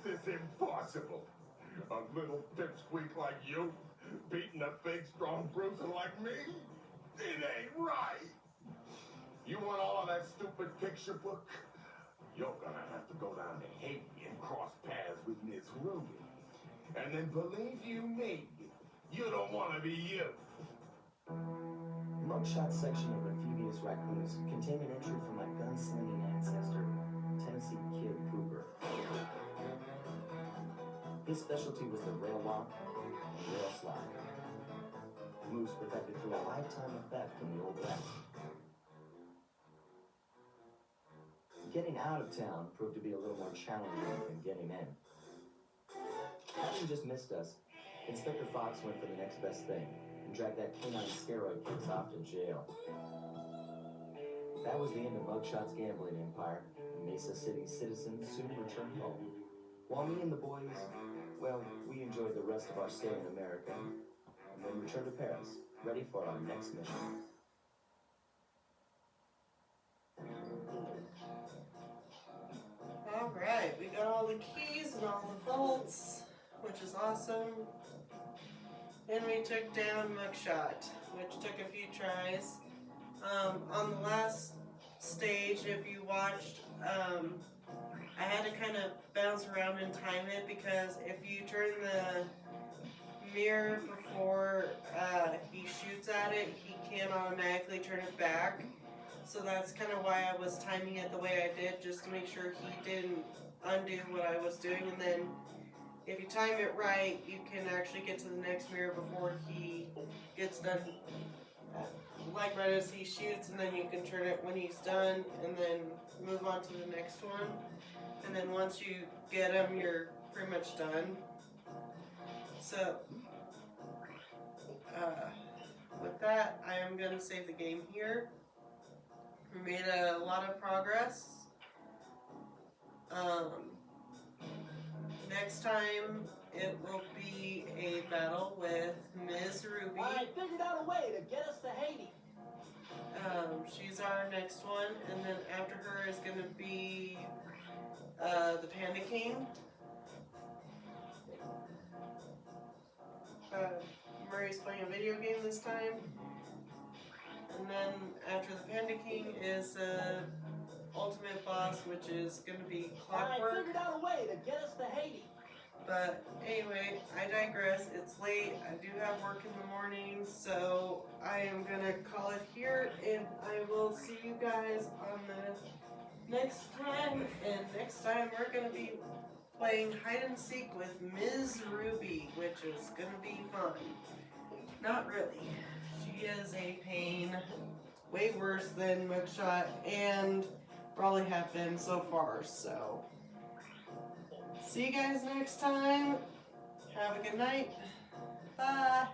This is impossible. A little pipsqueak like you beating a big, strong bruiser like me? It ain't right. You want all of that stupid picture book? You're gonna have to go down to Haiti and cross paths with Miss Ruby. And then believe you me, you don't want to be you. Mugshot section of the Thievius Raccoonus contained an entry from my gunslinging ancestor, Tennessee Kid Cooper. His specialty was the rail walk and rail slide. Moves perfected through a lifetime of theft from the Old West. Getting out of town proved to be a little more challenging than getting in. Having just missed us, Inspector Fox went for the next best thing and dragged that canine steroid kicks off to jail. That was the end of Mugshot's gambling empire. Mesa City citizens soon returned home. While me and the boys, well, we enjoyed the rest of our stay in America and then returned to Paris, ready for our next mission. all the keys and all the vaults, which is awesome. And we took down Mugshot, which took a few tries. On the last stage, if you watched, I had to kind of bounce around and time it because if you turn the mirror before he shoots at it, he can't automatically turn it back. So that's kind of why I was timing it the way I did, just to make sure he didn't undo what I was doing. And then if you time it right, you can actually get to the next mirror before he gets done. Like right as he shoots, and then you can turn it when he's done, and then move on to the next one. And then once you get him, you're pretty much done. So, with that, I am going to save the game here. We made a lot of progress. Next time, it will be a battle with Ms. Ruby. I figured out a way to get us to Haiti. She's our next one, and then after her is going to be the Panda King. Murray's playing a video game this time. And then after the Panda King is the ultimate boss, which is going to be Clockwork. I figured out a way to get us to Haiti. But anyway, I digress. It's late. I do have work in the morning, so I am going to call it here, and I will see you guys on the next time. And next time we're going to be playing hide and seek with Ms. Ruby, which is going to be fun. Not really. She is a pain. Way worse than Mugshot, and probably have been so far, so. See you guys next time. Have a good night. Bye.